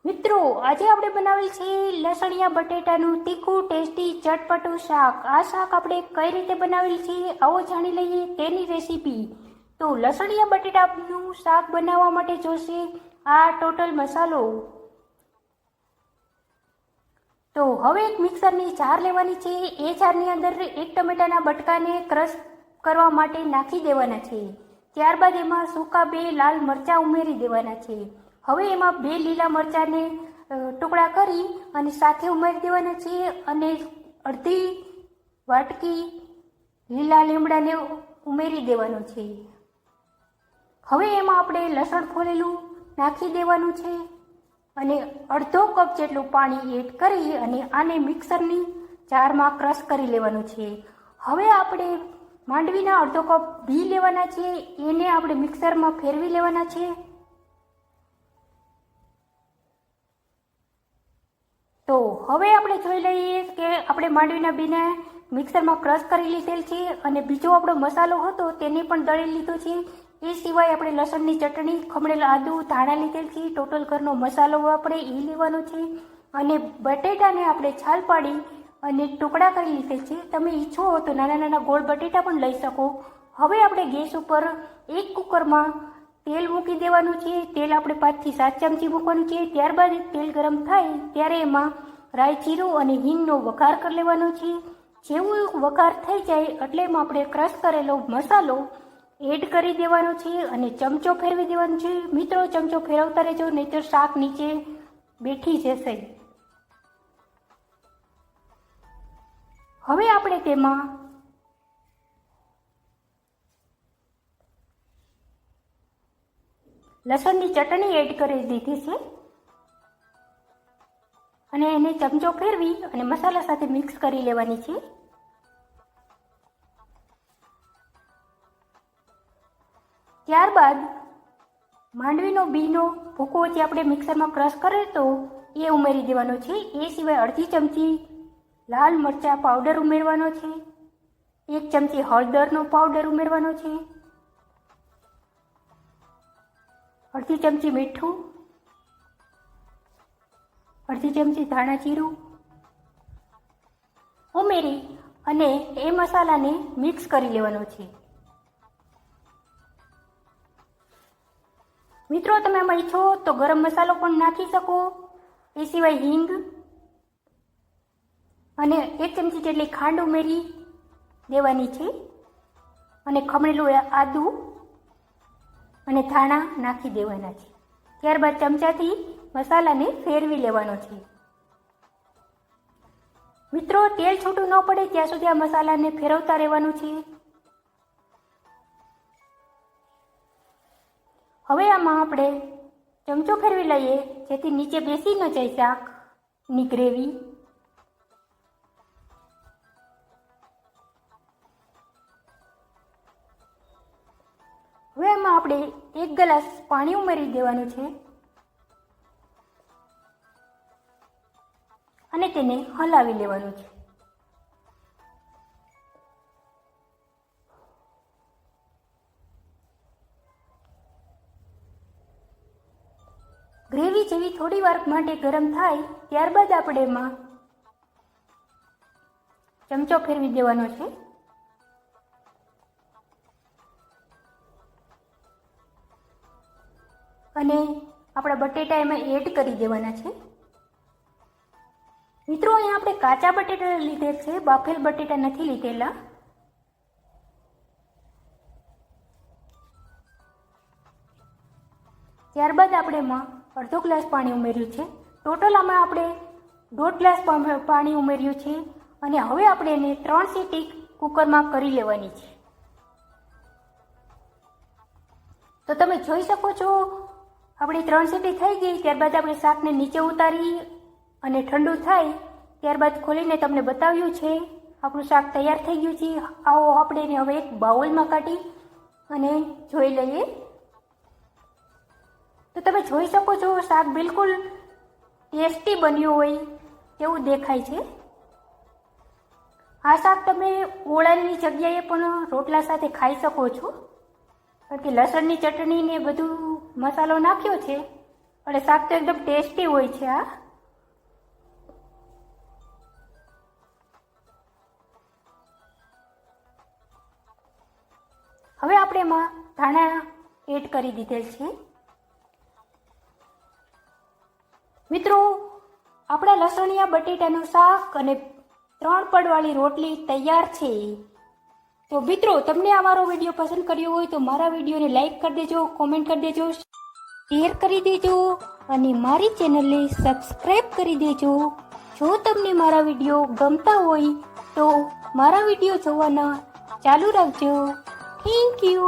મિત્રો, આજે આપણે બનાવેલ છે લસણિયા બટેટાનું તીખું ટેસ્ટી ચટપટું શાક. આ શાક આપણે કઈ રીતે બનાવેલ છે આવો જાણી લઈએ તેની રેસીપી. તો લસણિયા બટેટાનું શાક બનાવવા માટે જોશે આ ટોટલ મસાલો. તો હવે એક મિક્સરની જાર લેવાની છે. એ જારની અંદર એક ટમેટાના બટકાને ક્રશ કરવા માટે નાખી દેવાના છે. ત્યારબાદ એમાં સૂકા 2 લાલ મરચાં ઉમેરી દેવાના છે. હવે એમાં 2 લીલા મરચાંને ટુકડા કરી અને સાથે ઉમેરી દેવાના છે અને અડધી વાટકી લીલા લીમડાને ઉમેરી દેવાનું છે. હવે એમાં આપણે લસણ ફોલેલું નાખી દેવાનું છે અને અડધો કપ જેટલું પાણી એડ કરી અને આને મિક્સરની જારમાં ક્રશ કરી લેવાનું છે. હવે આપણે માંડવીના અડધો કપ ઘી લેવાના છે, એને આપણે મિક્સરમાં ફેરવી લેવાના છે. તો હવે આપણે જોઈ લઈએ કે આપણે માંડવીના બીને મિક્સરમાં ક્રશ કરી લીધેલ છે અને બીજો આપણો મસાલો હતો તેને પણ દળી લીધો છે. એ સિવાય આપણે લસણની ચટણી, ખમણેલ આદું, ધાણા લીધેલ છે. ટોટલ ઘરનો મસાલો આપણે એ લેવાનો છે અને બટેટાને આપણે છાલ પાડી અને ટુકડા કરી લીધેલ છે. તમે ઈચ્છો તો નાના નાના ગોળ બટેટા પણ લઈ શકો. હવે આપણે ગેસ ઉપર એક કુકરમાં તેલ મૂકી દેવાનું છે. તેલ આપણે 5 થી 7 ચમચી મૂકવાનું છે. ત્યારબાદ તેલ ગરમ થાય ત્યારે એમાં રાઈ, જીરું અને હિંગનો વઘાર કરી લેવાનો છે. જેવું વઘાર થઈ જાય એટલે એમાં આપણે ક્રશ કરેલો મસાલો એડ કરી દેવાનો છે અને ચમચો ફેરવી દેવાનો છે. મિત્રો, ચમચો ફેરવતા રહેજો નહીંતર શાક નીચે બેઠી જશે. હવે આપણે તેમાં લસણની ચટણી એડ કરી દીધી છે અને એને ચમચો ફેરવી અને મસાલા સાથે મિક્સ કરી લેવાની છે. ત્યારબાદ માંડવીનો બીનો ભૂકો જે આપણે મિક્સરમાં ક્રશ કર્યો હતો એ ઉમેરી દેવાનો છે. એ સિવાય અડધી ચમચી લાલ મરચાં પાવડર ઉમેરવાનો છે. 1 ચમચી હળદરનો પાવડર ઉમેરવાનો છે. અડધી ચમચી મીઠું, અડધી ચમચી ધાણા જીરું ઉમેરી અને એ મસાલાને મિક્સ કરી લેવાનો છે. મિત્રો, તમે આમાં ઈચ્છો તો ગરમ મસાલો પણ નાખી શકો. એ સિવાય હિંગ અને 1 ચમચી જેટલી ખાંડ ઉમેરી દેવાની છે અને ખમણેલું આદું અને ધાણા નાખી દેવાના છે. ત્યારબાદ ચમચાથી મસાલાને ફેરવી લેવાનો છે. મિત્રો, તેલ છૂટું ન પડે ત્યાં સુધી આ મસાલાને ફેરવતા રહેવાનું છે. હવે આમાં આપણે ચમચો ફેરવી લઈએ જેથી નીચે બેસી ન જાય શાકની ગ્રેવી. હવે આમાં આપણે 1 ગ્લાસ પાણી ઉમેરી દેવાનું છે અને તેને હલાવી લેવાનું છે. ગ્રેવી જેવી થોડી વાર માટે ગરમ થાય ત્યારબાદ આપણે એમાં ચમચો ફેરવી દેવાનો છે અને આપણા બટેટા એમાં એડ કરી દેવાના છે. મિત્રો, અહીંયા આપણે કાચા બટેટા લીધેલ છે, બાફેલ બટેટા નથી લીધેલા. ત્યારબાદ આપણે એમાં અડધો ગ્લાસ પાણી ઉમેર્યું છે. ટોટલ આમાં આપણે 1.5 ગ્લાસ પાણી ઉમેર્યું છે અને હવે આપણે એને 3 સીટી કુકરમાં કરી લેવાની છે. તો તમે જોઈ શકો છો આપણી 3 સીટી થઈ ગઈ. ત્યારબાદ આપણે શાકને નીચે ઉતારી અને ઠંડુ થાય ત્યારબાદ ખોલીને તમને બતાવ્યું છે આપણું શાક તૈયાર થઈ ગયું છે. આવો આપણે એને હવે એક બાઉલમાં કાઢી અને જોઈ લઈએ. તો તમે જોઈ શકો છો શાક બિલકુલ ટેસ્ટી બન્યું હોય તેવું દેખાય છે. આ શાક તમે ઓળાની જગ્યાએ પણ રોટલા સાથે ખાઈ શકો છો કારણ કે લસણની ચટણી ને બધું મસાલો નાખ્યો છે અને શાક તો એકદમ ટેસ્ટી હોય છે આ. હવે આપણે એમાં ધાણા એડ કરી દીધેલ છે. મિત્રો, આપણા લસણિયા બટેટાનું શાક અને 3 પડવાળી રોટલી તૈયાર છે. તો મિત્રો, તમને આ મારો વિડીયો પસંદ કર્યો હોય તો મારા વિડીયોને લાઈક કરી દેજો, કોમેન્ટ કરી દેજો, શેર કરી દેજો અને મારી ચેનલને સબસ્ક્રાઈબ કરી દેજો. જો તમને મારા વિડીયો ગમતા હોય તો મારા વિડીયો જોવાના ચાલુ રાખજો. Thank you.